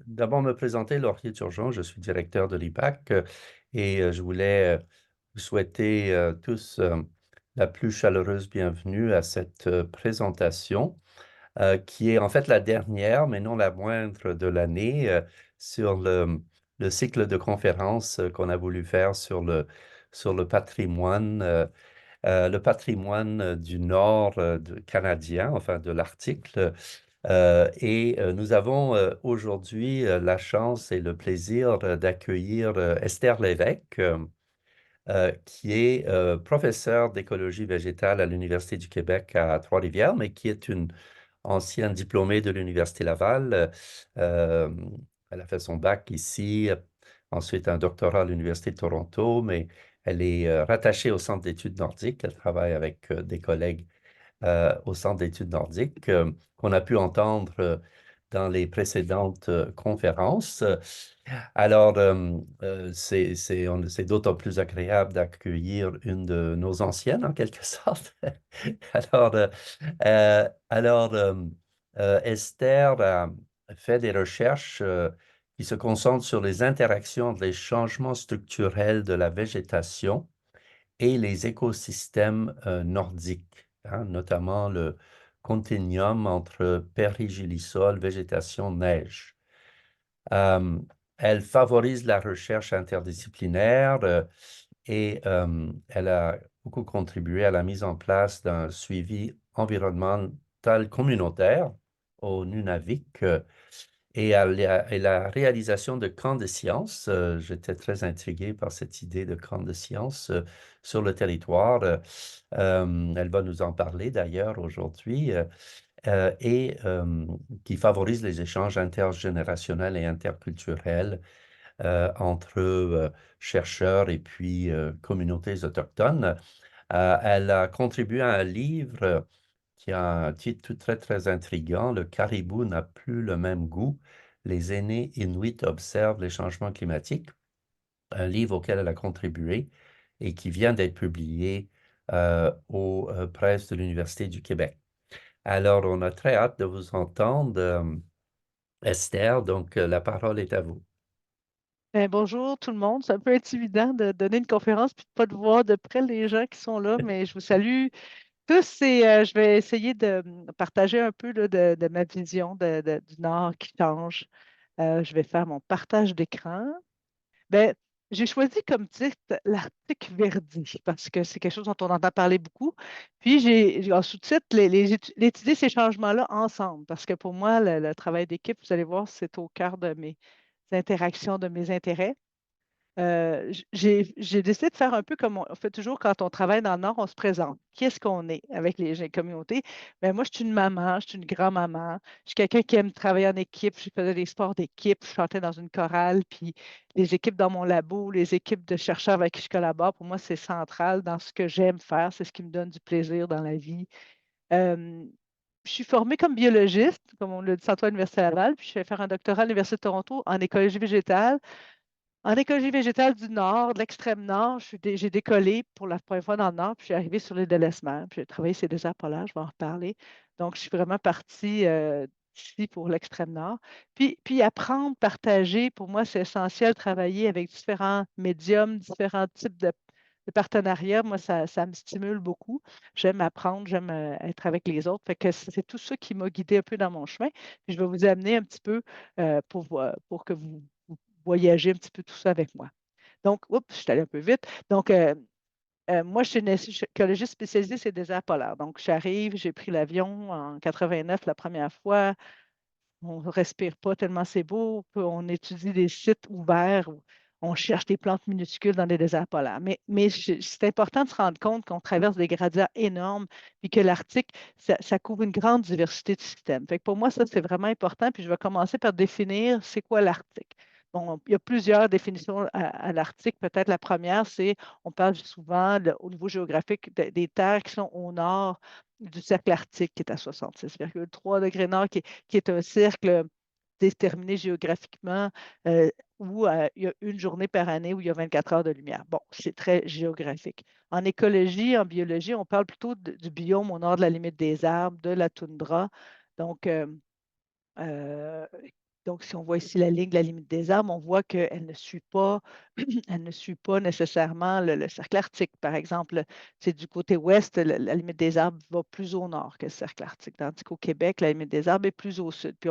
d'abord me présenter, Laurier Turgeon, je suis directeur de l'IPAC et je voulais vous souhaiter tous la plus chaleureuse bienvenue à cette présentation qui est en fait la dernière, mais non la moindre de l'année, sur le cycle de conférences qu'on a voulu faire sur le patrimoine du Nord canadien, enfin de l'Arctique. Et nous avons aujourd'hui la chance et le plaisir d'accueillir Esther Lévesque, qui est professeure d'écologie végétale à l'Université du Québec à Trois-Rivières, mais qui est une ancienne diplômée de l'Université Laval. Euh, Elle a fait son bac ici, ensuite un doctorat à l'Université de Toronto, mais elle est rattachée au Centre d'études nordiques. Elle travaille avec des collègues au Centre d'études nordiques qu'on a pu entendre dans les précédentes conférences. Alors, c'est d'autant plus agréable d'accueillir une de nos anciennes, en quelque sorte. Alors, Esther a fait des recherches qui se concentrent sur les interactions entre les changements structurels de la végétation et les écosystèmes nordiques, hein, notamment le continuum entre périgélisol, végétation, neige. Euh, Elle favorise la recherche interdisciplinaire et elle a beaucoup contribué à la mise en place d'un suivi environnemental communautaire au Nunavik et la réalisation de camps de sciences. J'étais très intrigué par cette idée de camps de sciences sur le territoire. Elle va nous en parler d'ailleurs aujourd'hui. Et qui favorise les échanges intergénérationnels et interculturels entre chercheurs et puis communautés autochtones. Elle a contribué à un livre qui a un titre très, très intriguant, Le caribou n'a plus le même goût. Les aînés inuits observent les changements climatiques, un livre auquel elle a contribué et qui vient d'être publié aux presses de l'Université du Québec. Alors, on a très hâte de vous entendre, Esther, donc la parole est à vous. Bonjour tout le monde. C'est un peu intimidant de donner une conférence puis de pas de voir de près les gens qui sont là, mais je vous salue tous et je vais essayer de partager un peu là, de ma vision du Nord qui change. Je vais faire mon partage d'écran. Ben, j'ai choisi comme titre l'Arctique verdi parce que c'est quelque chose dont on entend parler beaucoup. Puis j'ai en sous-titre étudier ces changements-là ensemble parce que pour moi, le travail d'équipe, vous allez voir, c'est au cœur de mes interactions, de mes intérêts. J'ai décidé de faire un peu comme on fait toujours quand on travaille dans le Nord, on se présente. Qui est-ce qu'on est avec les communautés? Ben, moi, je suis une maman, je suis une grand-maman, je suis quelqu'un qui aime travailler en équipe, je faisais des sports d'équipe, je chantais dans une chorale, puis les équipes dans mon labo, les équipes de chercheurs avec qui je collabore, pour moi, c'est central dans ce que j'aime faire, c'est ce qui me donne du plaisir dans la vie. Euh, je suis formée comme biologiste, comme on l'a dit tantôt à l'Université Laval, puis je vais faire un doctorat à l'Université de Toronto en écologie végétale. En écologie végétale du Nord, de l'extrême Nord, j'ai décollé pour la première fois dans le Nord, puis je suis arrivée sur l'île de l'Esmer, puis j'ai travaillé ces déserts polaires, je vais en reparler. Donc, je suis vraiment partie d'ici pour l'extrême Nord. Puis apprendre, partager, pour moi, c'est essentiel, travailler avec différents médiums, différents types de partenariats. Moi, ça me stimule beaucoup. J'aime apprendre, j'aime être avec les autres. Fait que c'est tout ça qui m'a guidé un peu dans mon chemin. Puis je vais vous amener un petit peu pour que vous voyager un petit peu tout ça avec moi. Donc, oups, je suis allée un peu vite. Donc, moi, je suis écologiste spécialisée, c'est des déserts polaires. Donc, j'arrive, j'ai pris l'avion en 89 la première fois. On ne respire pas tellement c'est beau. On étudie des sites ouverts où on cherche des plantes minuscules dans les déserts polaires. Mais c'est important de se rendre compte qu'on traverse des gradients énormes puis que l'Arctique, ça couvre une grande diversité de systèmes. Fait que pour moi, ça, c'est vraiment important. Puis je vais commencer par définir c'est quoi l'Arctique. Bon, il y a plusieurs définitions à l'Arctique. Peut-être la première, c'est, on parle souvent au niveau géographique des terres qui sont au nord du cercle arctique qui est à 66,3 degrés nord, qui est un cercle déterminé géographiquement où il y a une journée par année où il y a 24 heures de lumière. Bon, c'est très géographique. En écologie, en biologie, on parle plutôt du biome au nord de la limite des arbres, de la toundra. Donc, euh, Donc, si on voit ici la ligne de la limite des arbres, on voit qu'elle ne suit pas, elle ne suit pas nécessairement le cercle arctique. Par exemple, c'est du côté ouest, la limite des arbres va plus au nord que le cercle arctique, tandis qu'au Québec, la limite des arbres est plus au sud. Puis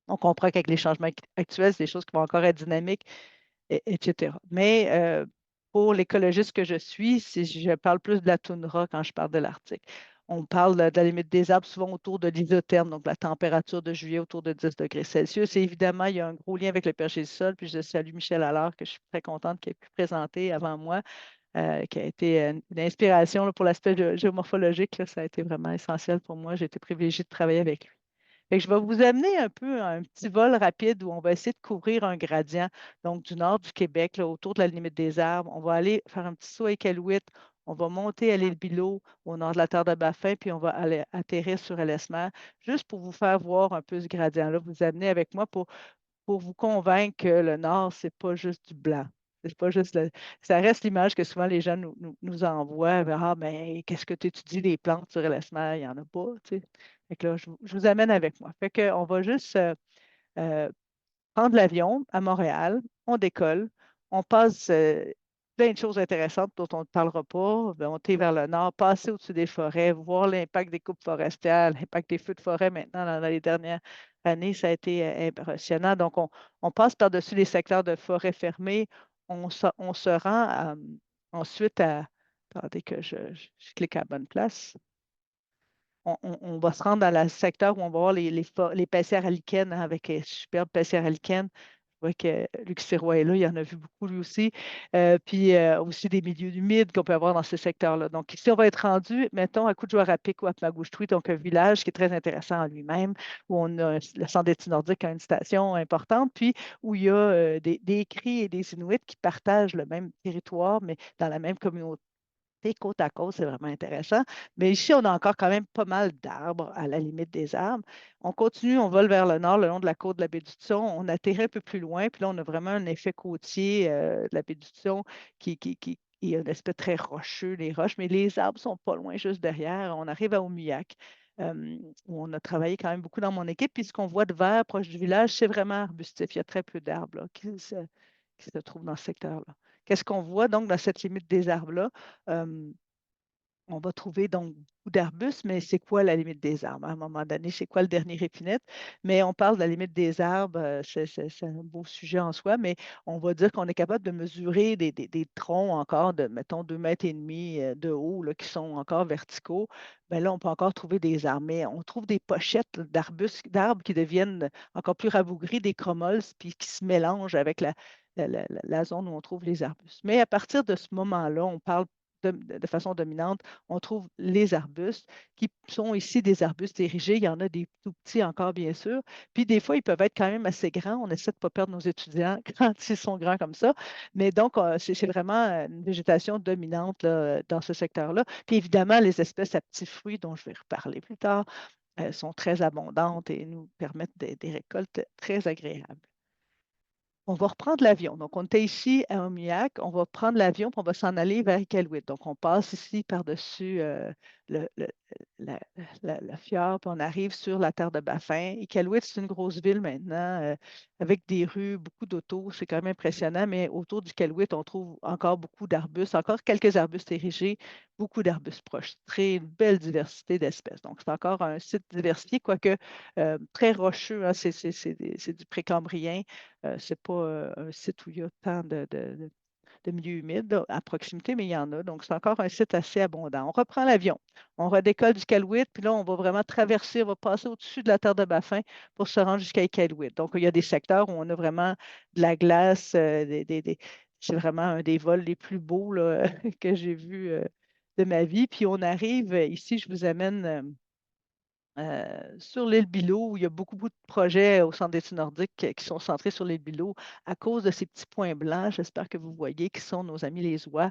on comprend qu'avec les changements actuels, c'est des choses qui vont encore être dynamiques, etc. Mais pour l'écologiste que je suis, si je parle plus de la toundra quand je parle de l'Arctique. On parle de la limite des arbres souvent autour de l'isotherme, donc la température de juillet autour de 10 degrés Celsius. Et évidemment, il y a un gros lien avec le pH du sol. Puis je salue Michel Allard, que je suis très contente qu'il ait pu présenter avant moi, qui a été une inspiration là, pour l'aspect géomorphologique. Là. Ça a été vraiment essentiel pour moi. J'ai été privilégiée de travailler avec lui. Fait que je vais vous amener un peu à un petit vol rapide où on va essayer de couvrir un gradient, donc du nord du Québec, là, autour de la limite des arbres. On va aller faire un petit saut à Iqaluit, on va monter à l'île Bilot, au nord de la terre de Baffin, puis on va aller atterrir sur Ellesmere, juste pour vous faire voir un peu ce gradient-là, vous amener avec moi pour vous convaincre que le nord, c'est pas juste du blanc. C'est pas juste ça reste l'image que souvent les gens nous envoient. Ah, mais qu'est-ce que tu étudies les plantes sur Ellesmere? Il n'y en a pas, tu sais. Fait que là, je vous amène avec moi. Fait qu'on va juste euh, prendre l'avion à Montréal, on décolle, on passe plein de choses intéressantes dont on ne parlera pas, monter vers le nord, passer au-dessus des forêts, voir l'impact des coupes forestières, l'impact des feux de forêt maintenant dans les dernières années, ça a été impressionnant. Donc, on passe par-dessus les secteurs de forêt fermées, on se rend ensuite à... Attendez que je clique à la bonne place. On va se rendre dans le secteur où on va voir les paissières à lichen, hein, avec les superbes paissières à lichen. Je vois que Luc Sirois est là, il en a vu beaucoup lui aussi. Puis aussi des milieux humides qu'on peut avoir dans ce secteur-là. Donc ici, on va être rendu, mettons, à Kuujjuarapik ou à Pamagushtui, donc un village qui est très intéressant en lui-même, où on a le centre d'études nordiques a une station importante, puis où il y a des Cris et des Inuits qui partagent le même territoire, mais dans la même communauté côte à côte, c'est vraiment intéressant. Mais ici, on a encore quand même pas mal d'arbres à la limite des arbres. On continue, on vole vers le nord, le long de la côte de la baie du Thon. On atterrit un peu plus loin, puis là, on a vraiment un effet côtier de la baie du Thon qui est un aspect très rocheux, les roches, mais les arbres sont pas loin, juste derrière. On arrive à Oumiac, où on a travaillé quand même beaucoup dans mon équipe. Puis ce qu'on voit de vert proche du village, c'est vraiment arbustif. Il y a très peu d'arbres là, qui se trouvent dans ce secteur-là. Qu'est-ce qu'on voit donc dans cette limite des arbres-là? Euh, on va trouver donc beaucoup d'arbustes, mais c'est quoi la limite des arbres? À un moment donné, c'est quoi le dernier épinette? Mais on parle de la limite des arbres, c'est un beau sujet en soi, mais on va dire qu'on est capable de mesurer des troncs encore de, mettons, 2,5 mètres de haut, là, qui sont encore verticaux. Bien là, on peut encore trouver des arbres, mais on trouve des pochettes là, d'arbustes, d'arbres qui deviennent encore plus rabougris, des chromoles, puis qui se mélangent avec la zone où on trouve les arbustes. Mais à partir de ce moment-là, on parle de façon dominante, on trouve les arbustes qui sont ici des arbustes érigés. Il y en a des tout petits encore, bien sûr. Puis des fois, ils peuvent être quand même assez grands. On essaie de ne pas perdre nos étudiants quand ils sont grands comme ça. Mais donc, c'est vraiment une végétation dominante là, dans ce secteur-là. Puis évidemment, les espèces à petits fruits dont je vais reparler plus tard sont très abondantes et nous permettent des récoltes très agréables. On va reprendre l'avion. Donc, on était ici à Omiak. On va prendre l'avion puis on va s'en aller vers Iqaluit. Donc, on passe ici par-dessus le, le- la, la fjord, puis on arrive sur la terre de Baffin. Iqaluit, c'est une grosse ville maintenant, avec des rues, beaucoup d'autos. C'est quand même impressionnant, mais autour d'Iqaluit, on trouve encore beaucoup d'arbustes, encore quelques arbustes érigés, beaucoup d'arbustes proches. Très une belle diversité d'espèces. Donc, c'est encore un site diversifié, quoique très rocheux, hein. C'est du précambrien. Ce n'est pas un site où il y a tant de milieux humides là, à proximité, mais il y en a. Donc, c'est encore un site assez abondant. On reprend l'avion. On redécolle du Calouite, puis là, on va vraiment traverser, on va passer au-dessus de la terre de Baffin pour se rendre jusqu'à Iqaluit. Donc, il y a des secteurs où on a vraiment de la glace, c'est vraiment un des vols les plus beaux là, que j'ai vus de ma vie. Puis on arrive ici, je vous amène sur l'île Bilot, où il y a beaucoup, beaucoup de projets au Centre d'études nordiques qui sont centrés sur l'île Bilot à cause de ces petits points blancs, j'espère que vous voyez, qui sont nos amis les oies,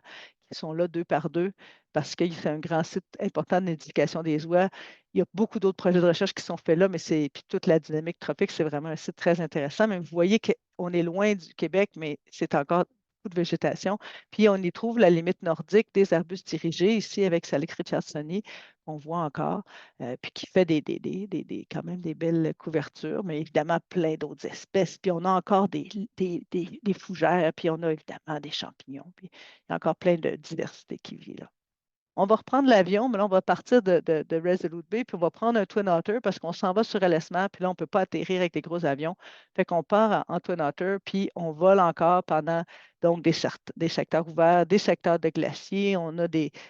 qui sont là deux par deux, parce que c'est un grand site important d'éducation des oies. Il y a beaucoup d'autres projets de recherche qui sont faits là, mais c'est puis toute la dynamique tropique, c'est vraiment un site très intéressant. Mais vous voyez qu'on est loin du Québec, mais c'est encore beaucoup de végétation. Puis on y trouve la limite nordique des arbustes dirigés, ici avec Salic richardsoni. qu'on voit encore, puis qui fait quand même des belles couvertures, mais évidemment plein d'autres espèces. Puis on a encore des fougères, puis on a évidemment des champignons, puis il y a encore plein de diversité qui vit là. On va reprendre l'avion, mais là, on va partir de Resolute Bay, puis on va prendre un Twin Otter parce qu'on s'en va sur Ellesmere, puis là, on ne peut pas atterrir avec des gros avions. Fait qu'on part en Twin Otter, puis on vole encore pendant donc des secteurs ouverts, des secteurs de glaciers. On a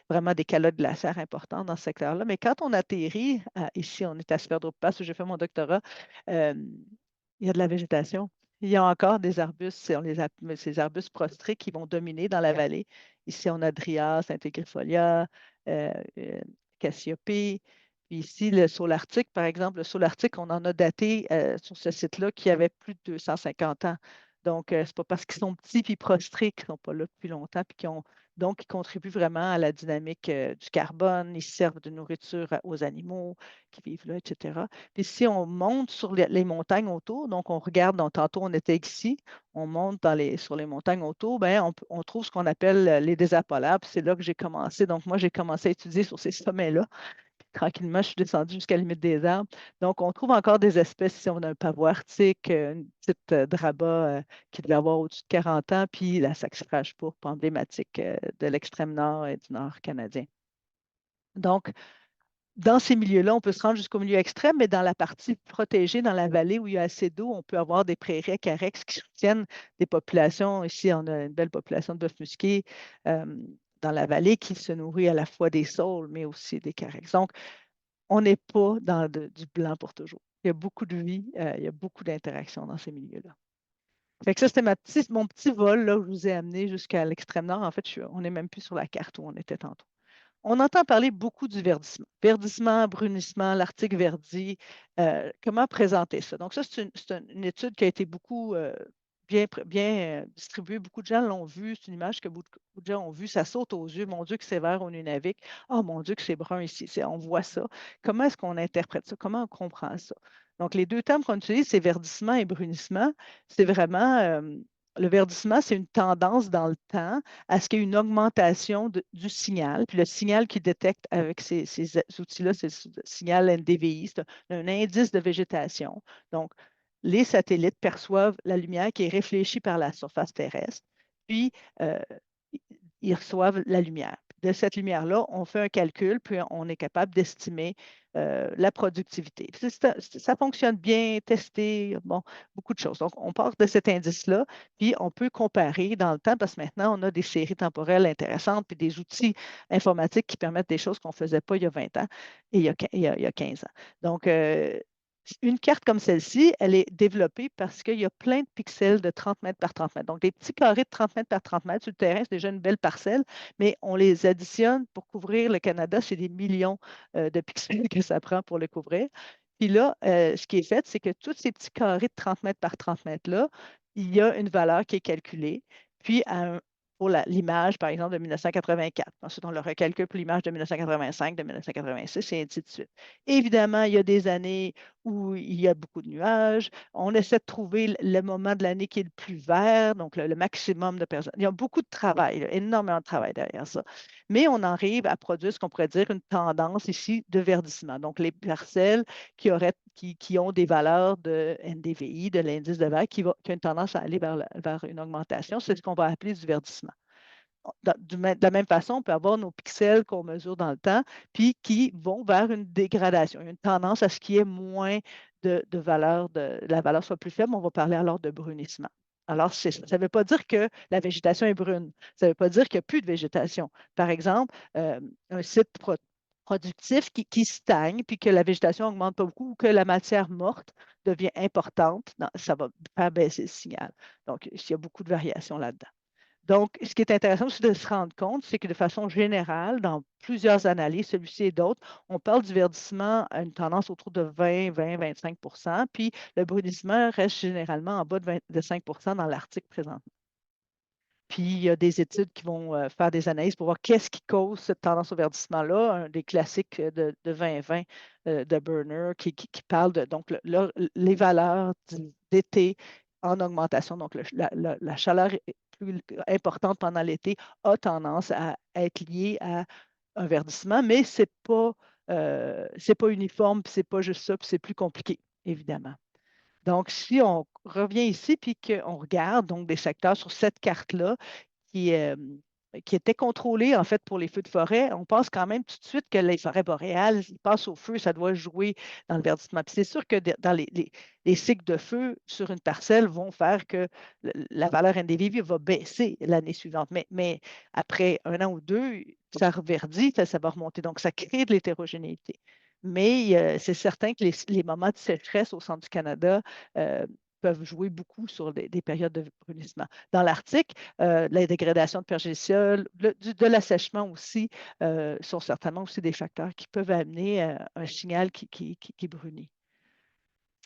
vraiment des calottes glaciaires importantes dans ce secteur-là. Mais quand on atterrit, ici, on est à Sverdrup Pass, où j'ai fait mon doctorat, euh, il y a de la végétation. Il y a encore des arbustes, ces arbustes prostrés qui vont dominer dans la vallée. Ici, on a Dryas, Integrifolia, euh, euh, Cassiope. Puis ici, le saule arctique, par exemple, le saule arctique, on en a daté sur ce site-là qui avait plus de 250 ans. Donc, ce n'est pas parce qu'ils sont petits puis prostrés qu'ils ne sont pas là depuis longtemps, puis donc, ils contribuent vraiment à la dynamique du carbone. Ils servent de nourriture aux animaux qui vivent là, etc. Puis si on monte sur les montagnes autour, donc on regarde, donc, tantôt on était ici, on monte sur les montagnes autour, ben, on trouve ce qu'on appelle les déserts polaires. Puis c'est là que j'ai commencé. Donc moi, j'ai commencé à étudier sur ces sommets-là. Puis tranquillement, je suis descendue jusqu'à la limite des arbres. Donc on trouve encore des espèces. Ici, on a un pavot arctique, une petite draba qui devait avoir au-dessus de 40 ans, puis la saxifrage pourpre emblématique de l'extrême nord et du nord canadien. Donc, dans ces milieux-là, on peut se rendre jusqu'au milieu extrême, mais dans la partie protégée, dans la vallée où il y a assez d'eau, on peut avoir des prairies à carex qui soutiennent des populations. Ici, on a une belle population de bœuf musqué euh, dans la vallée qui se nourrit à la fois des saules, mais aussi des carex. Donc, on n'est pas dans du blanc pour toujours. Il y a beaucoup de vie, il y a beaucoup d'interactions dans ces milieux-là. Fait que ça, c'était mon petit vol là, où je vous ai amené jusqu'à l'extrême nord. En fait, on n'est même plus sur la carte où on était tantôt. On entend parler beaucoup du verdissement. Verdissement, brunissement, l'Arctique verdit. Comment présenter ça? Donc, ça, c'est une étude qui a été beaucoup bien distribuée. Beaucoup de gens l'ont vu. C'est une image que beaucoup de gens ont vue. Ça saute aux yeux. Mon Dieu, que c'est vert au Nunavik. Oh mon Dieu, que c'est brun ici. On voit ça. Comment est-ce qu'on interprète ça? Comment on comprend ça? Donc, les deux termes qu'on utilise, c'est verdissement et brunissement. C'est vraiment le verdissement, c'est une tendance dans le temps à ce qu'il y ait une augmentation du signal. Puis le signal qu'il détecte avec ces outils-là, c'est le signal NDVI, c'est un indice de végétation. Donc, les satellites perçoivent la lumière qui est réfléchie par la surface terrestre, puis euh, ils reçoivent la lumière. De cette lumière-là, on fait un calcul, puis on est capable d'estimer la productivité. Ça fonctionne bien, testé, bon, beaucoup de choses. Donc, on part de cet indice-là, puis on peut comparer dans le temps, parce que maintenant, on a des séries temporelles intéressantes, puis des outils informatiques qui permettent des choses qu'on ne faisait pas il y a 20 ans et il y a 15 ans. Donc, une carte comme celle-ci, elle est développée parce qu'il y a plein de pixels de 30 mètres par 30 mètres. Donc, des petits carrés de 30 mètres par 30 mètres sur le terrain, c'est déjà une belle parcelle, mais on les additionne pour couvrir le Canada. C'est des millions de pixels que ça prend pour le couvrir. Puis là, ce qui est fait, c'est que tous ces petits carrés de 30 mètres par 30 mètres-là, il y a une valeur qui est calculée. Puis, pour l'image, par exemple, de 1984. Ensuite, on le recalcule pour l'image de 1985, de 1986, et ainsi de suite. Évidemment, il y a des années où il y a beaucoup de nuages. On essaie de trouver le moment de l'année qui est le plus vert, donc le maximum de personnes. Il y a beaucoup de travail, là, énormément de travail derrière ça. Mais on arrive à produire ce qu'on pourrait dire une tendance ici de verdissement. Donc, les parcelles qui ont des valeurs de NDVI, de l'indice de verre, qui a une tendance à aller vers une augmentation, c'est ce qu'on va appeler du verdissement. De la même façon, on peut avoir nos pixels qu'on mesure dans le temps, puis qui vont vers une dégradation. Il y a une tendance à ce qu'il y ait moins de valeur, la valeur soit plus faible. On va parler alors de brunissement. Alors, ça ne veut pas dire que la végétation est brune. Ça ne veut pas dire qu'il n'y a plus de végétation. Par exemple, un site productif qui stagne, puis que la végétation augmente pas beaucoup, ou que la matière morte devient importante, non, ça va faire baisser le signal. Donc, il y a beaucoup de variations là-dedans. Donc, ce qui est intéressant aussi de se rendre compte, c'est que de façon générale, dans plusieurs analyses, celui-ci et d'autres, on parle du verdissement à une tendance autour de 20-25 puis le brunissement reste généralement en bas de 5 dans l'Arctique présentement. Puis, il y a des études qui vont faire des analyses pour voir qu'est-ce qui cause cette tendance au verdissement-là. Un des classiques de 2020 de Burner qui parle de donc les valeurs d'été en augmentation. Donc, la chaleur est plus importante pendant l'été a tendance à être liée à un verdissement, mais ce n'est pas c'est pas uniforme, puis c'est pas juste ça, puis c'est plus compliqué, évidemment. Donc, si on revient ici, puis qu'on regarde donc des secteurs sur cette carte-là qui, euh, qui étaient contrôlés en fait pour les feux de forêt, on pense quand même tout de suite que les forêts boréales, ils passent au feu, ça doit jouer dans le verdissement. Puis c'est sûr que dans les cycles de feu sur une parcelle vont faire que la valeur NDVI va baisser l'année suivante. Mais après un an ou deux, ça reverdit, ça va remonter. Donc, ça crée de l'hétérogénéité. Mais c'est certain que les moments de sécheresse au centre du Canada euh, peuvent jouer beaucoup sur des périodes de brunissement. Dans l'Arctique, la dégradation de pergésiol, de l'assèchement aussi, sont certainement aussi des facteurs qui peuvent amener un signal qui brunit.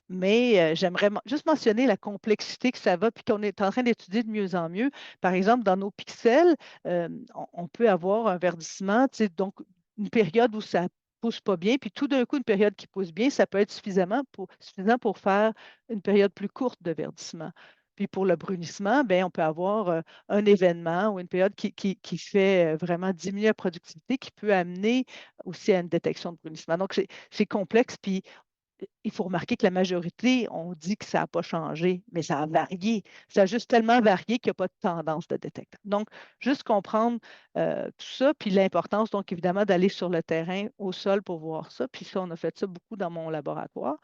Mais j'aimerais juste mentionner la complexité que ça va, puis qu'on est en train d'étudier de mieux en mieux. Par exemple, dans nos pixels, on peut avoir un verdissement, tu sais, donc une période où ça ne pousse pas bien, puis tout d'un coup, une période qui pousse bien, ça peut être suffisant pour faire une période plus courte de verdissement. Puis pour le brunissement, ben, on peut avoir un événement ou une période qui fait vraiment diminuer la productivité, qui peut amener aussi à une détection de brunissement. Donc, c'est complexe, puis il faut remarquer que la majorité, on dit que ça n'a pas changé, mais ça a varié. Ça a juste tellement varié qu'il n'y a pas de tendance de détecteur. Donc, juste comprendre tout ça, puis l'importance, donc évidemment, d'aller sur le terrain, au sol pour voir ça. Puis ça, on a fait ça beaucoup dans mon laboratoire.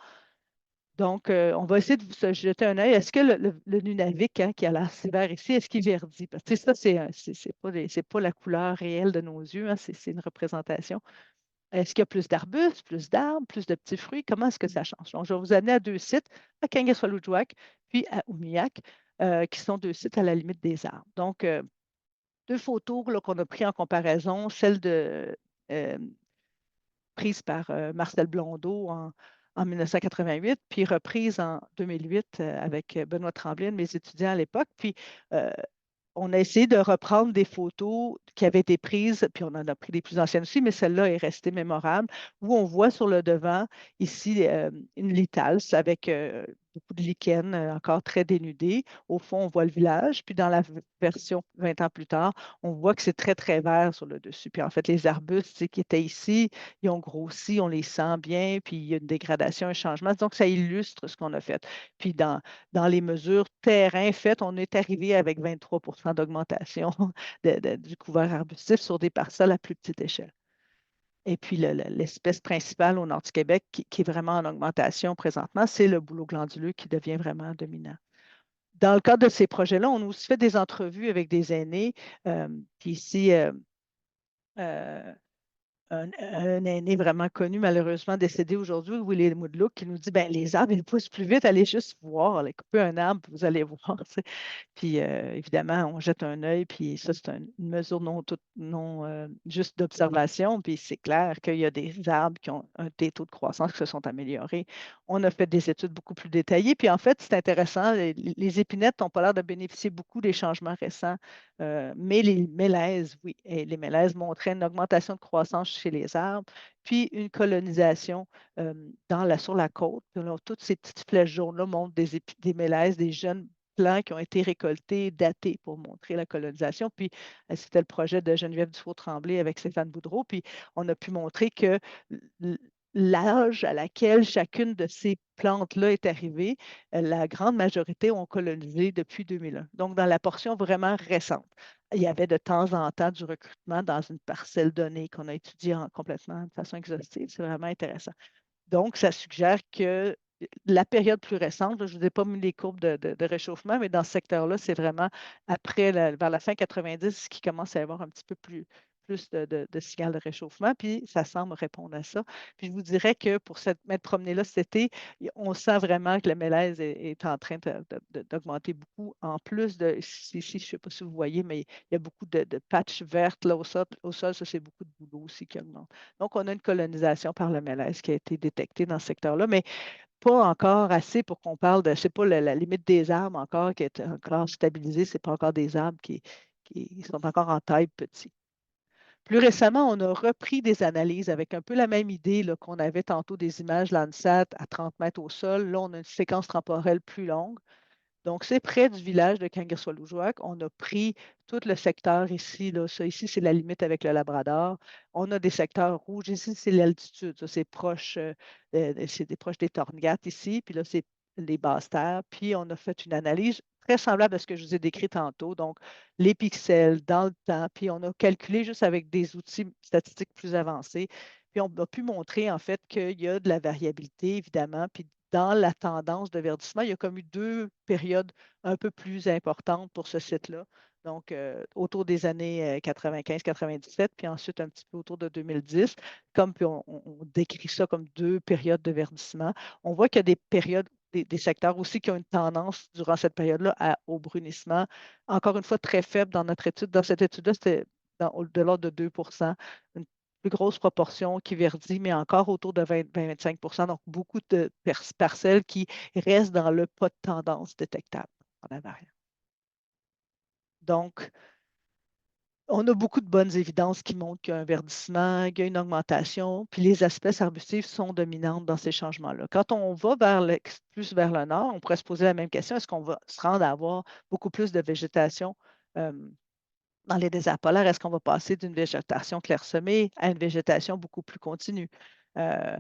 Donc, on va essayer de vous se jeter un œil. Est-ce que le Nunavik, hein, qui a l'air si vert ici, est-ce qu'il verdit? Parce que tu sais, ça, c'est pas la couleur réelle de nos yeux, hein, c'est une représentation. Est-ce qu'il y a plus d'arbustes, plus d'arbres, plus de petits fruits? Comment est-ce que ça change? Donc, je vais vous amener à deux sites, à Kangerlussuaq puis à Oumiac, qui sont deux sites à la limite des arbres. Donc, deux photos là, qu'on a prises en comparaison, celle euh, prise par Marcel Blondeau en 1988, puis reprise en 2008 avec Benoît Tremblay, un de mes étudiants à l'époque. Puis, euh, on a essayé de reprendre des photos qui avaient été prises, puis on en a pris des plus anciennes aussi, mais celle-là est restée mémorable, où on voit sur le devant, ici, une lithalse avec beaucoup de lichen, encore très dénudé. Au fond, on voit le village, puis dans la version 20 ans plus tard, on voit que c'est très, très vert sur le dessus. Puis en fait, les arbustes, tu sais, qui étaient ici, ils ont grossi, on les sent bien, puis il y a une dégradation, un changement. Donc, ça illustre ce qu'on a fait. Puis dans les mesures terrain faites, on est arrivé avec 23 d'augmentation du couvert arbustif sur des parcelles à plus petite échelle. Et puis l'espèce principale au nord du Québec qui est vraiment en augmentation présentement, c'est le bouleau glanduleux qui devient vraiment dominant. Dans le cadre de ces projets-là, on a aussi fait des entrevues avec des aînés. Puis ici, euh, un aîné vraiment connu, malheureusement décédé aujourd'hui, Willie Moodlook, qui nous dit ben, les arbres, ils poussent plus vite, allez juste voir, allez couper un arbre, puis vous allez voir. Tu sais. Puis évidemment, on jette un œil, puis ça, c'est une mesure non juste d'observation. Puis c'est clair qu'il y a des arbres qui ont des taux de croissance qui se sont améliorés. On a fait des études beaucoup plus détaillées. Puis en fait, c'est intéressant, les épinettes n'ont pas l'air de bénéficier beaucoup des changements récents, mais les mélèzes, oui. Et les mélèzes montraient une augmentation de croissance chez les arbres, puis une colonisation sur la côte. Alors, toutes ces petites flèches jaunes-là montrent des mélèzes, des jeunes plants qui ont été récoltés, datés pour montrer la colonisation. Puis, c'était le projet de Geneviève Dufault-Tremblay avec Stéphane Boudreau. Puis, on a pu montrer que l- l'âge à laquelle chacune de ces plantes-là est arrivée, la grande majorité ont colonisé depuis 2001. Donc, dans la portion vraiment récente, il y avait de temps en temps du recrutement dans une parcelle donnée qu'on a étudiée complètement de façon exhaustive. C'est vraiment intéressant. Donc, ça suggère que la période plus récente, là, je ne vous ai pas mis les courbes de réchauffement, mais dans ce secteur-là, c'est vraiment vers la fin 90 qu'il commence à y avoir un petit peu plus de signal de réchauffement, puis ça semble répondre à ça. Puis je vous dirais que pour m'être promené là cet été, on sent vraiment que le mélèze est en train d'augmenter beaucoup. En plus de, ici, je ne sais pas si vous voyez, mais il y a beaucoup de patchs vertes là, au sol, ça c'est beaucoup de boulot aussi qui augmente. Donc, on a une colonisation par le mélèze qui a été détectée dans ce secteur-là, mais pas encore assez pour qu'on parle de, c'est pas la limite des arbres encore qui est encore stabilisée, c'est pas encore des arbres qui sont encore en taille petit. Plus récemment, on a repris des analyses avec un peu la même idée là, qu'on avait tantôt des images Landsat à 30 mètres au sol. Là, on a une séquence temporelle plus longue. Donc, c'est près du village de Kangersualujuaq. On a pris tout le secteur ici, là. Ça, ici, c'est la limite avec le Labrador. On a des secteurs rouges. Ici, c'est l'altitude. Ça, c'est proche, proche des Torngat ici. Puis là, c'est les basses terres. Puis, on a fait une analyse très semblable à ce que je vous ai décrit tantôt. Donc, les pixels dans le temps. Puis, on a calculé juste avec des outils statistiques plus avancés. Puis, on a pu montrer, en fait, qu'il y a de la variabilité, évidemment. Puis, dans la tendance de verdissement, il y a comme eu deux périodes un peu plus importantes pour ce site-là. Donc, autour des années 95-97, puis ensuite un petit peu autour de 2010, comme puis on décrit ça comme deux périodes de verdissement. On voit qu'il y a des périodes, des secteurs aussi qui ont une tendance durant cette période-là au brunissement. Encore une fois, très faible dans notre étude. Dans cette étude-là, c'était de l'ordre de 2 une plus grosse proportion qui verdit, mais encore autour de 20-25 donc beaucoup de parcelles qui restent dans le pas de tendance détectable en invariant. Donc, on a beaucoup de bonnes évidences qui montrent qu'il y a un verdissement, qu'il y a une augmentation, puis les espèces arbustives sont dominantes dans ces changements-là. Quand on va plus vers le nord, on pourrait se poser la même question, est-ce qu'on va se rendre à avoir beaucoup plus de végétation euh, dans les déserts polaires? Est-ce qu'on va passer d'une végétation clairsemée à une végétation beaucoup plus continue? Euh,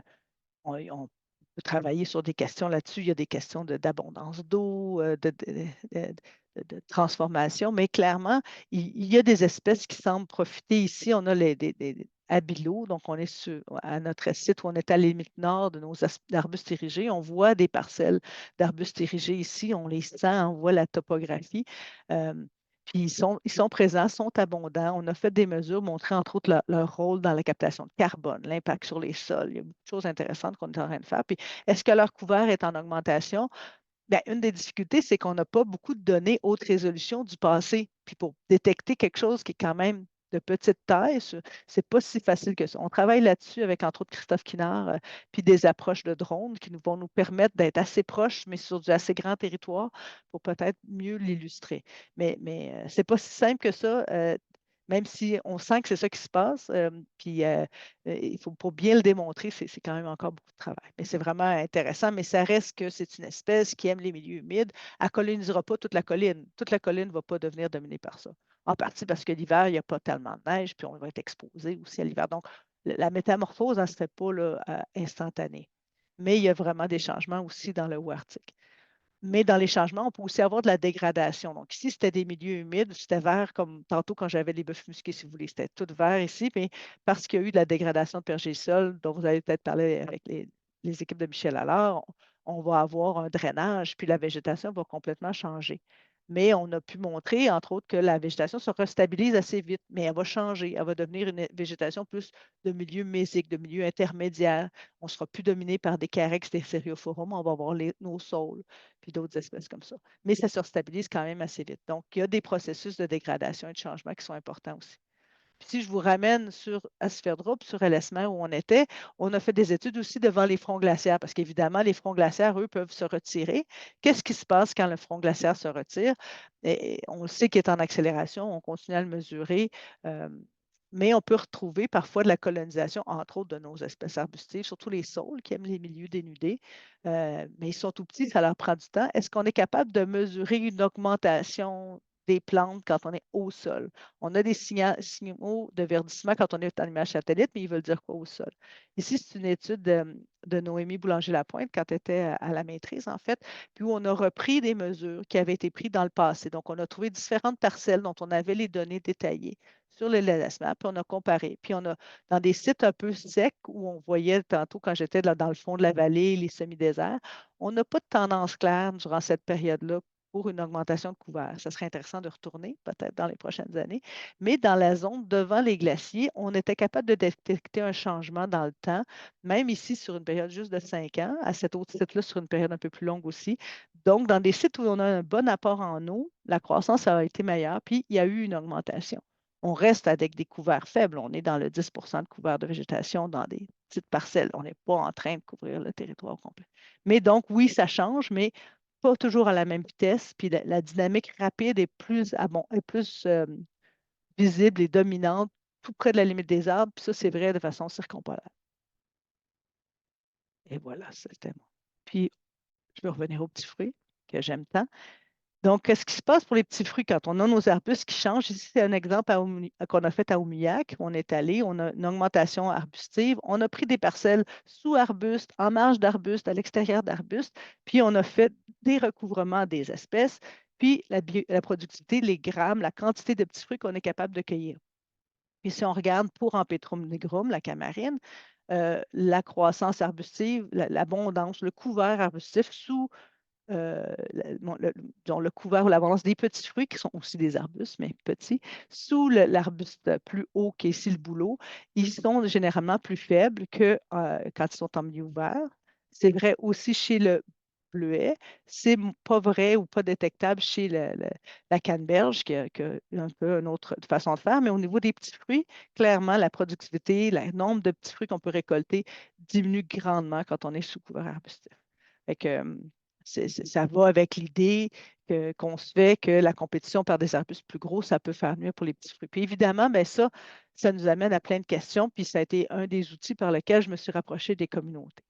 on peut travailler sur des questions là-dessus. Il y a des questions d'abondance d'eau, de transformation, mais clairement, il y a des espèces qui semblent profiter ici. On a à Bilo, donc on est à notre site où on est à la limite nord de nos arbustes érigés. On voit des parcelles d'arbustes érigés ici, on les sent, on voit la topographie. Euh, puis ils sont présents, sont abondants. On a fait des mesures, montré entre autres leur rôle dans la captation de carbone, l'impact sur les sols. Il y a beaucoup de choses intéressantes qu'on est en train de faire. Puis est-ce que leur couvert est en augmentation? Bien, une des difficultés, c'est qu'on n'a pas beaucoup de données haute résolution du passé. Puis pour détecter quelque chose qui est quand même de petite taille, c'est pas si facile que ça. On travaille là-dessus avec, entre autres, Christophe Kinard, puis des approches de drones qui vont nous permettre d'être assez proches, mais sur du assez grand territoire pour peut-être mieux l'illustrer. Mais c'est pas si simple que ça. Même si on sent que c'est ça qui se passe, puis il faut pour bien le démontrer, c'est quand même encore beaucoup de travail. Mais c'est vraiment intéressant, mais ça reste que c'est une espèce qui aime les milieux humides. Elle ne colonisera pas toute la colline. Toute la colline ne va pas devenir dominée par ça. En partie parce que l'hiver, il n'y a pas tellement de neige, puis on va être exposé aussi à l'hiver. Donc, la métamorphose, elle ne se fait pas là, instantanée. Mais il y a vraiment des changements aussi dans le haut arctique. Mais dans les changements, on peut aussi avoir de la dégradation. Donc, ici, c'était des milieux humides, c'était vert comme tantôt quand j'avais les bœufs musqués, si vous voulez, c'était tout vert ici, mais parce qu'il y a eu de la dégradation de pergélisol, dont vous allez peut-être parler avec les équipes de Michel Allard, on va avoir un drainage, puis la végétation va complètement changer. Mais on a pu montrer, entre autres, que la végétation se restabilise assez vite, mais elle va changer. Elle va devenir une végétation plus de milieu mésique, de milieu intermédiaire. On ne sera plus dominé par des carex, des sérioforums, on va avoir nos saules puis d'autres espèces comme ça. Mais ça se stabilise quand même assez vite. Donc, il y a des processus de dégradation et de changement qui sont importants aussi. Puis si je vous ramène sur Aspherdrup, sur Ellesmere où on était, on a fait des études aussi devant les fronts glaciaires, parce qu'évidemment, les fronts glaciaires, eux, peuvent se retirer. Qu'est-ce qui se passe quand le front glaciaire se retire? Et on le sait qu'il est en accélération, on continue à le mesurer. euh, mais on peut retrouver parfois de la colonisation, entre autres, de nos espèces arbustives, surtout les saules qui aiment les milieux dénudés. Mais ils sont tout petits, ça leur prend du temps. Est-ce qu'on est capable de mesurer une augmentation des plantes quand on est au sol? On a des signaux de verdissement quand on est en image satellite, mais ils veulent dire quoi au sol? Ici, c'est une étude de Noémie Boulanger-Lapointe quand elle était à la maîtrise, en fait, puis où on a repris des mesures qui avaient été prises dans le passé. Donc, on a trouvé différentes parcelles dont on avait les données détaillées sur les LLS-Maps, puis on a comparé. Puis on a, dans des sites un peu secs où on voyait tantôt quand j'étais dans le fond de la vallée, les semi-déserts, on n'a pas de tendance claire durant cette période-là pour une augmentation de couvert. Ça serait intéressant de retourner peut-être dans les prochaines années. Mais dans la zone devant les glaciers, on était capable de détecter un changement dans le temps, même ici sur une période juste de 5 ans, à cet autre site-là sur une période un peu plus longue aussi. Donc, dans des sites où on a un bon apport en eau, la croissance a été meilleure, puis il y a eu une augmentation. On reste avec des couverts faibles. On est dans le 10 de couvert de végétation dans des petites parcelles. On n'est pas en train de couvrir le territoire complet. Mais donc, oui, ça change, mais pas toujours à la même vitesse. Puis la dynamique rapide est plus visible et dominante tout près de la limite des arbres. Puis ça, c'est vrai de façon circumpolaire. Et voilà, c'était moi. Puis, je vais revenir aux petits fruits que j'aime tant. Donc, qu'est-ce qui se passe pour les petits fruits quand on a nos arbustes qui changent? Ici, c'est un exemple qu'on a fait à Oumillac. On est allé, on a une augmentation arbustive. On a pris des parcelles sous arbustes, en marge d'arbustes, à l'extérieur d'arbustes, puis on a fait des recouvrements des espèces, puis la productivité, les grammes, la quantité de petits fruits qu'on est capable de cueillir. Puis si on regarde pour Empétrum nigrum, la camarine, la croissance arbustive, l'abondance, le couvert arbustif sous disons, le couvert ou l'abondance des petits fruits, qui sont aussi des arbustes, mais petits, sous l'arbuste plus haut, qui est ici le bouleau, ils sont généralement plus faibles que quand ils sont en milieu ouvert. C'est vrai aussi chez le bleuet. C'est pas vrai ou pas détectable chez la canneberge, qui a un peu une autre façon de faire. Mais au niveau des petits fruits, clairement, la productivité, le nombre de petits fruits qu'on peut récolter diminue grandement quand on est sous couvert arbustif. Fait que, ça va avec l'idée qu'on se fait que la compétition par des arbustes plus gros, ça peut faire mieux pour les petits fruits. Puis évidemment, ben ça nous amène à plein de questions, puis ça a été un des outils par lesquels je me suis rapprochée des communautés.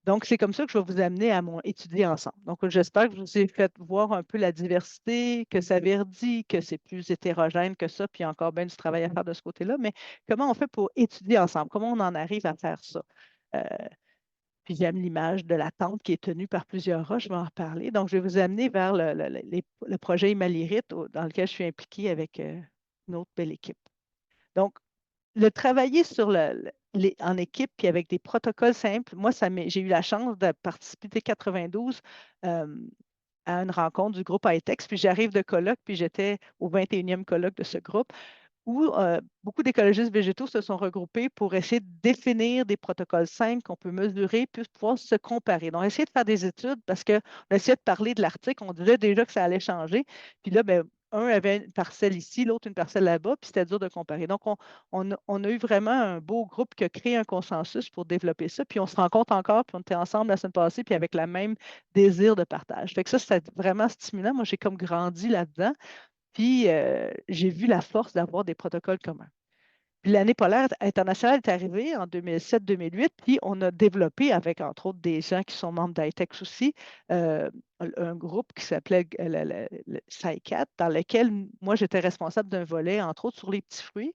Donc, c'est comme ça que je vais vous amener à mon étudier ensemble. Donc, j'espère que je vous ai fait voir un peu la diversité, que ça verdit, que c'est plus hétérogène que ça, puis il y a encore bien du travail à faire de ce côté-là. Mais comment on fait pour étudier ensemble? Comment on en arrive à faire ça? Euh, Puis j'aime l'image de la tente qui est tenue par plusieurs roches, je vais en reparler. Donc, je vais vous amener vers le projet Imalirite dans lequel je suis impliquée avec une autre belle équipe. Donc, le travailler en équipe puis avec des protocoles simples, moi, j'ai eu la chance de participer dès 92 euh, à une rencontre du groupe ITEX, puis j'arrive de colloque, puis j'étais au 21e colloque de ce groupe où beaucoup d'écologistes végétaux se sont regroupés pour essayer de définir des protocoles simples qu'on peut mesurer, puis pouvoir se comparer. Donc, essayer de faire des études parce qu'on essayait de parler de l'Arctique, on disait déjà que ça allait changer. Puis là, ben, un avait une parcelle ici, l'autre une parcelle là-bas, puis c'était dur de comparer. Donc, on a eu vraiment un beau groupe qui a créé un consensus pour développer ça. Puis on se rencontre encore, puis on était ensemble la semaine passée, puis avec le même désir de partage. Fait que ça, c'était vraiment stimulant. Moi, j'ai comme grandi là-dedans. Puis, j'ai vu la force d'avoir des protocoles communs. Puis l'année polaire internationale est arrivée en 2007-2008, puis on a développé avec, entre autres, des gens qui sont membres d'ITEX aussi, euh, un groupe qui s'appelait le SciCat, dans lequel moi, j'étais responsable d'un volet, entre autres, sur les petits fruits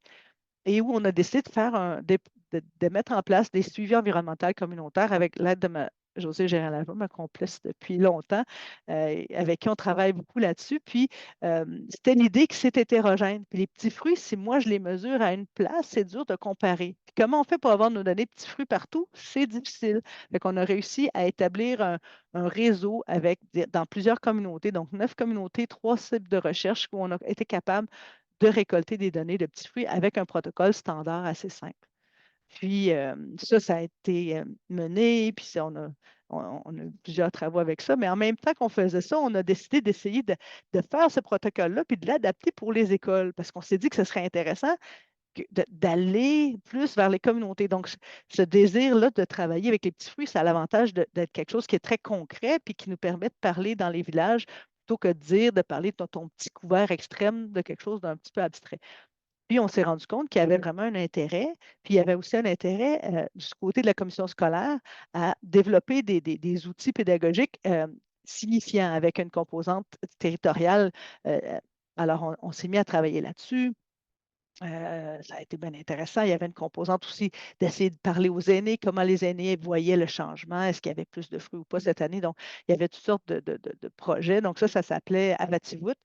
et où on a décidé de faire de mettre en place des suivis environnementaux communautaires avec l'aide de José Gérard-Lavoie, ma complice depuis longtemps, avec qui on travaille beaucoup là-dessus. Puis, c'était l'idée que c'est hétérogène. Puis les petits fruits, si moi je les mesure à une place, c'est dur de comparer. Puis comment on fait pour avoir nos données de petits fruits partout? C'est difficile. Fait qu'on a réussi à établir un réseau dans plusieurs communautés, donc 9 communautés, 3 sites de recherche où on a été capable de récolter des données de petits fruits avec un protocole standard assez simple. Puis ça a été mené, puis on a eu plusieurs travaux avec ça, mais en même temps qu'on faisait ça, on a décidé d'essayer de faire ce protocole-là, puis de l'adapter pour les écoles, parce qu'on s'est dit que ce serait intéressant d'aller plus vers les communautés. Donc, ce désir-là de travailler avec les petits fruits, ça a l'avantage d'être quelque chose qui est très concret, puis qui nous permet de parler dans les villages, plutôt que de dire, de parler de ton petit couvert extrême de quelque chose d'un petit peu abstrait. Puis on s'est rendu compte qu'il y avait vraiment un intérêt, puis il y avait aussi un intérêt du côté de la commission scolaire à développer des outils pédagogiques signifiants avec une composante territoriale. Euh, alors, on s'est mis à travailler là-dessus. Ça a été bien intéressant. Il y avait une composante aussi d'essayer de parler aux aînés, comment les aînés voyaient le changement, est-ce qu'il y avait plus de fruits ou pas cette année. Donc, il y avait toutes sortes de projets. Donc, ça s'appelait Avativut,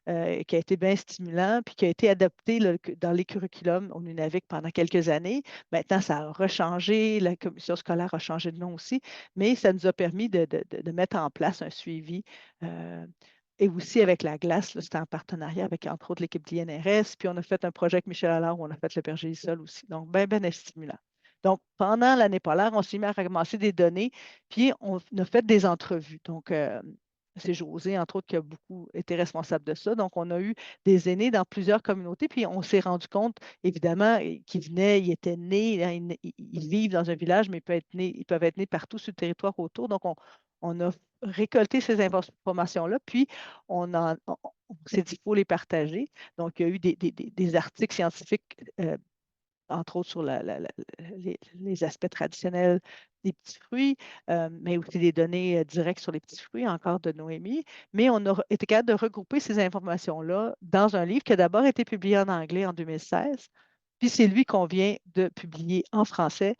qui a été bien stimulant, puis qui a été adopté là, dans les curriculums au Nunavik pendant quelques années. Maintenant, ça a rechangé, la commission scolaire a changé de nom aussi, mais ça nous a permis de mettre en place un suivi. euh, et aussi avec la glace, là, c'était en partenariat avec, entre autres, l'équipe de l'INRS. Puis on a fait un projet avec Michel Allard où on a fait le pergélisol aussi. Donc, bien, bien stimulant. Donc, pendant l'année polaire, on s'est mis à ramasser des données, puis on a fait des entrevues. Donc, c'est José, entre autres, qui a beaucoup été responsable de ça. Donc, on a eu des aînés dans plusieurs communautés, puis on s'est rendu compte, évidemment, qu'ils venaient, ils étaient nés, hein, ils vivent dans un village, mais ils peuvent être nés partout sur le territoire autour. Donc, on a récolté ces informations-là, puis on s'est dit qu'il faut les partager. Donc, il y a eu des articles scientifiques entre autres sur les aspects traditionnels des petits fruits, mais aussi des données directes sur les petits fruits, encore de Noémie. Mais on a été capable de regrouper ces informations-là dans un livre qui a d'abord été publié en anglais en 2016. Puis c'est lui qu'on vient de publier en français.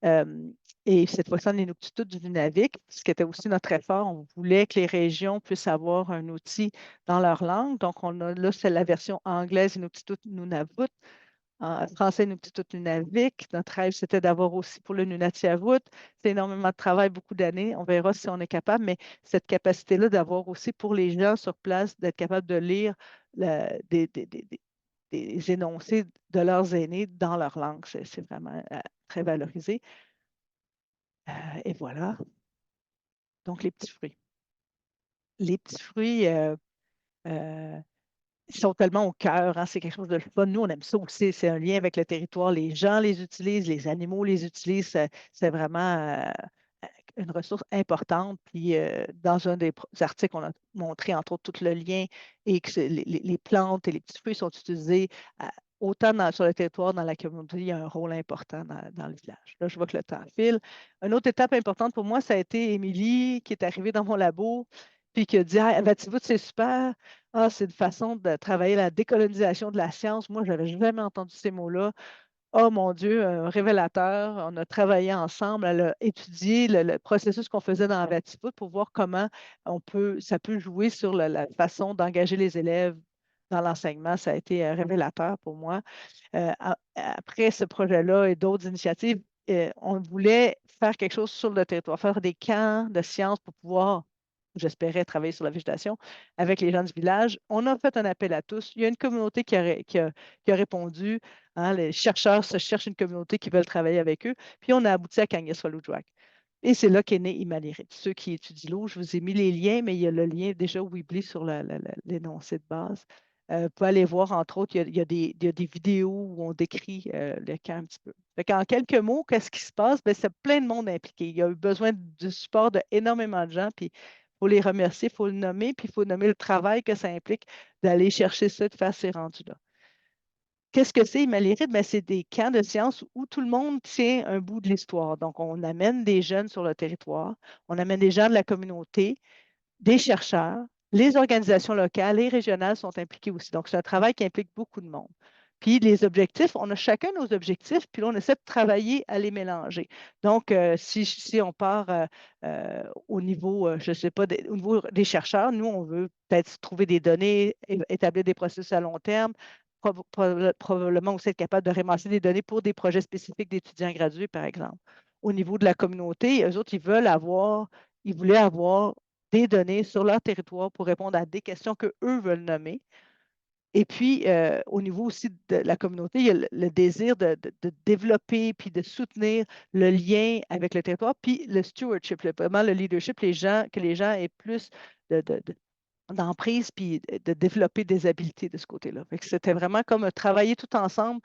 Euh, et cette fois-ci, en Inuktitut du Nunavik, ce qui était aussi notre effort, on voulait que les régions puissent avoir un outil dans leur langue. Donc, là, c'est la version anglaise Inuktitut Nunavut, en français Inuktitut Nunavik. Notre rêve, c'était d'avoir aussi pour le Nunatiavut. C'est énormément de travail, beaucoup d'années. On verra si on est capable, mais cette capacité-là d'avoir aussi pour les gens sur place, d'être capable de lire des énoncés de leurs aînés dans leur langue, c'est vraiment très valorisé. Et voilà. Donc, les petits fruits. Les petits fruits, euh, ils sont tellement au cœur, hein, c'est quelque chose de le fun. Nous, on aime ça aussi. C'est un lien avec le territoire. Les gens les utilisent, les animaux les utilisent. C'est vraiment une ressource importante. Puis, dans un des articles, on a montré, entre autres, tout le lien et que les plantes et les petits fruits sont utilisés autant sur le territoire, dans la communauté, il y a un rôle important dans le village. Là, je vois que le temps file. Une autre étape importante pour moi, ça a été Émilie qui est arrivée dans mon labo puis qui a dit: Ah, Vativut, c'est super. Ah, c'est une façon de travailler la décolonisation de la science. Moi, je n'avais jamais entendu ces mots-là. Oh mon Dieu, un révélateur. On a travaillé ensemble. Elle a étudié le processus qu'on faisait dans Vativut pour voir comment ça peut jouer sur la façon d'engager les élèves dans l'enseignement. Ça a été révélateur pour moi. Après ce projet-là et d'autres initiatives, on voulait faire quelque chose sur le territoire, faire des camps de sciences pour pouvoir, j'espérais, travailler sur la végétation avec les gens du village. On a fait un appel à tous. Il y a une communauté qui a répondu, hein. Les chercheurs se cherchent une communauté qui veulent travailler avec eux. Puis on a abouti à Kangeswalujwak. Et c'est là qu'est né Imaliri. Ceux qui étudient l'eau, je vous ai mis les liens, mais il y a le lien déjà Weebly sur l'énoncé de base. Vous pouvez aller voir, entre autres, il y a des vidéos où on décrit le camp un petit peu. En quelques mots, qu'est-ce qui se passe? Ben, c'est plein de monde impliqué. Il y a eu besoin du support d'énormément de gens, puis il faut les remercier, il faut le nommer, puis il faut nommer le travail que ça implique d'aller chercher ça, de faire ces rendus-là. Qu'est-ce que c'est, Malérite? Ben, c'est des camps de sciences où tout le monde tient un bout de l'histoire. Donc, on amène des jeunes sur le territoire, on amène des gens de la communauté, des chercheurs, les organisations locales et régionales sont impliquées aussi. Donc, c'est un travail qui implique beaucoup de monde. Puis les objectifs, on a chacun nos objectifs, puis là, on essaie de travailler à les mélanger. Donc, si on part au niveau, je ne sais pas, au niveau des chercheurs, nous, on veut peut-être trouver des données, établir des processus à long terme, probablement aussi être capable de ramasser des données pour des projets spécifiques d'étudiants gradués, par exemple. Au niveau de la communauté, eux autres, ils voulaient avoir des données sur leur territoire pour répondre à des questions qu'eux veulent nommer. Et puis, au niveau aussi de la communauté, il y a le désir de développer puis de soutenir le lien avec le territoire, puis le stewardship, vraiment le leadership, que les gens aient plus de, de- de- d'emprise puis de développer des habiletés de ce côté-là. Fait que c'était vraiment comme travailler tout ensemble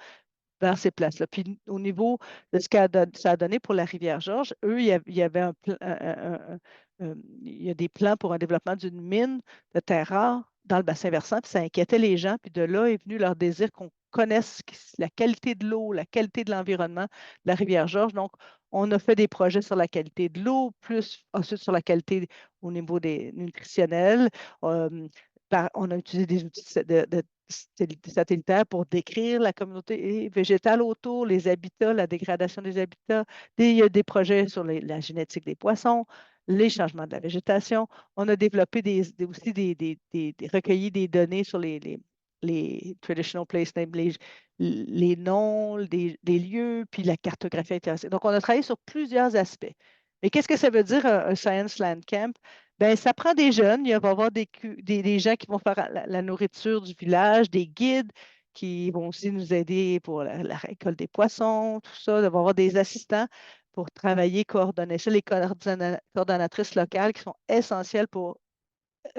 vers ces places-là. Puis au niveau de ce que ça a donné pour la Rivière-Georges, eux, il y avait il y a des plans pour un développement d'une mine de terre rare dans le bassin versant, puis ça inquiétait les gens. Puis de là est venu leur désir qu'on connaisse la qualité de l'eau, la qualité de l'environnement de la Rivière-Georges. Donc, on a fait des projets sur la qualité de l'eau, plus ensuite sur la qualité au niveau des nutritionnels. Euh, on a utilisé des outils satellitaires pour décrire la communauté végétale autour, les habitats, la dégradation des habitats. Il y a des projets sur la génétique des poissons, les changements de la végétation. On a développé aussi recueilli des données sur les traditional place names, les noms des lieux, puis la cartographie intéressée. Donc, on a travaillé sur plusieurs aspects. Mais qu'est-ce que ça veut dire un Science Land Camp? Ben, ça prend des jeunes. Il va y avoir des gens qui vont faire la nourriture du village, des guides qui vont aussi nous aider pour la récolte des poissons, tout ça. Il va y avoir des assistants pour travailler, coordonner ça, les coordonnatrices locales qui sont essentielles pour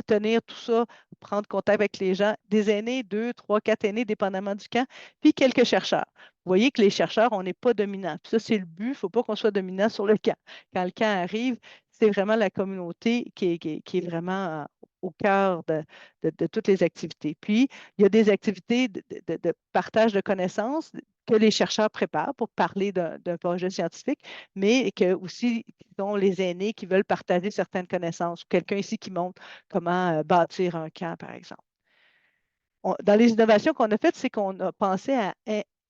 tenir tout ça, prendre contact avec les gens, des aînés, deux, trois, quatre aînés, dépendamment du camp, puis quelques chercheurs. Vous voyez que les chercheurs, on n'est pas dominants. Puis ça, c'est le but. Il ne faut pas qu'on soit dominant sur le camp. Quand le camp arrive, c'est vraiment la communauté qui est vraiment au cœur de toutes les activités. Puis, il y a des activités de partage de connaissances, que les chercheurs préparent pour parler d'un projet scientifique, mais que aussi sont les aînés qui veulent partager certaines connaissances. Quelqu'un ici qui montre comment bâtir un camp, par exemple. Dans les innovations qu'on a faites, c'est qu'on a pensé à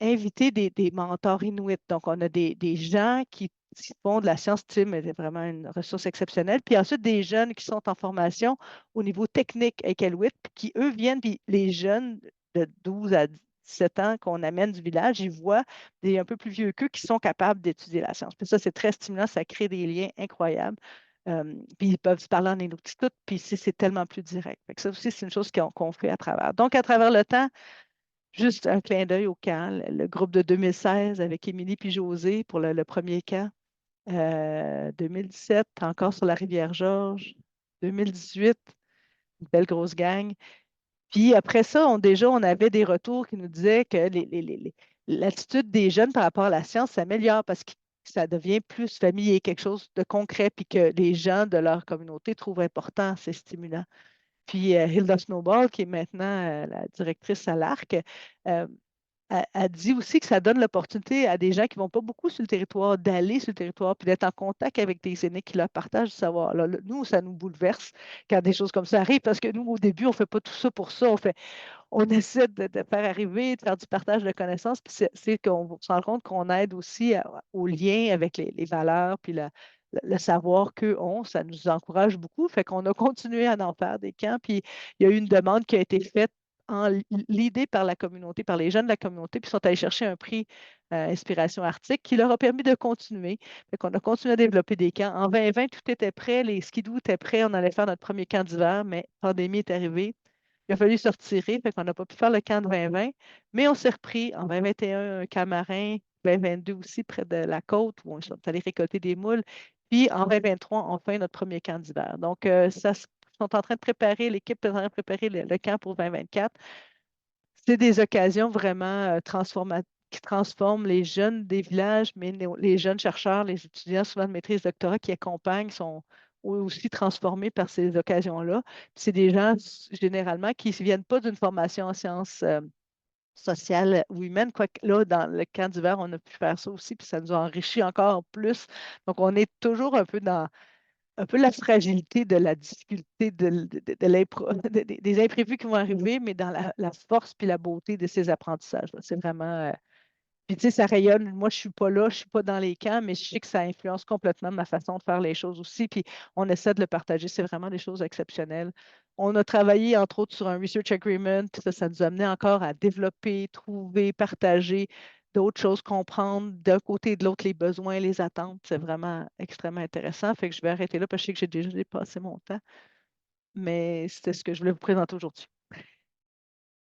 inviter des mentors inuits. Donc, on a des gens qui font de la science, Tim est vraiment une ressource exceptionnelle. Puis ensuite, des jeunes qui sont en formation au niveau technique avec Inuit, puis qui, eux, viennent, puis les jeunes de 12 à 17 ans qu'on amène du village, ils voient des un peu plus vieux qu'eux qui sont capables d'étudier la science. Puis ça, c'est très stimulant, ça crée des liens incroyables. Puis ils peuvent se parler en Inuktitut, puis ici, c'est tellement plus direct. Fait que ça aussi, c'est une chose qu'on fait à travers. Donc, à travers le temps, juste un clin d'œil au camp, le groupe de 2016 avec Émilie puis José pour le premier camp. 2017, encore sur la rivière Georges. 2018, une belle grosse gang. Puis après ça, déjà, on avait des retours qui nous disaient que l'attitude des jeunes par rapport à la science s'améliore parce que ça devient plus familier, quelque chose de concret, puis que les gens de leur communauté trouvent important, c'est stimulant. Puis Hilda Snowball, qui est maintenant la directrice à l'ARC, euh, a dit aussi que ça donne l'opportunité à des gens qui ne vont pas beaucoup sur le territoire d'aller sur le territoire puis d'être en contact avec des aînés qui leur partagent du savoir. Là, nous, ça nous bouleverse quand des choses comme ça arrivent parce que nous, au début, on ne fait pas tout ça pour ça. On essaie de faire arriver, de faire du partage de connaissances, puis c'est qu'on se rend compte qu'on aide aussi au lien avec les valeurs, puis le savoir qu'eux ont, ça nous encourage beaucoup. Fait qu'on a continué à en faire des camps, puis il y a eu une demande qui a été faite l'idée par la communauté, par les jeunes de la communauté, puis ils sont allés chercher un prix Inspiration Arctique qui leur a permis de continuer. Fait qu'on a continué à développer des camps. En 2020, tout était prêt, les skidoo étaient prêts, on allait faire notre premier camp d'hiver, mais la pandémie est arrivée. Il a fallu se retirer, fait qu'on n'a pas pu faire le camp de 2020, mais on s'est repris en 2021, un camp marin, 2022 aussi, près de la côte, où on est allé récolter des moules. Puis en 2023, on fait notre premier camp d'hiver. Donc, ils sont en train de préparer, l'équipe est en train de préparer le camp pour 2024. C'est des occasions vraiment qui transforment les jeunes des villages, mais les jeunes chercheurs, les étudiants souvent de maîtrise doctorat qui accompagnent sont aussi transformés par ces occasions-là. Puis c'est des gens généralement qui ne viennent pas d'une formation en sciences sociales ou humaines, quoique là, dans le camp d'hiver, on a pu faire ça aussi, puis ça nous a enrichi encore plus. Donc, on est toujours un peu dans un peu la fragilité de la difficulté des imprévus qui vont arriver, mais dans la force puis la beauté de ces apprentissages. C'est vraiment. Puis tu sais, ça rayonne. Moi, je ne suis pas là, je ne suis pas dans les camps, mais je sais que ça influence complètement ma façon de faire les choses aussi. Puis on essaie de le partager. C'est vraiment des choses exceptionnelles. On a travaillé, entre autres, sur un research agreement. Ça nous a amené encore à développer, trouver, partager d'autres choses, comprendre d'un côté et de l'autre les besoins, les attentes. C'est vraiment extrêmement intéressant. Fait que je vais arrêter là parce que je sais que j'ai déjà dépassé mon temps. Mais c'était ce que je voulais vous présenter aujourd'hui.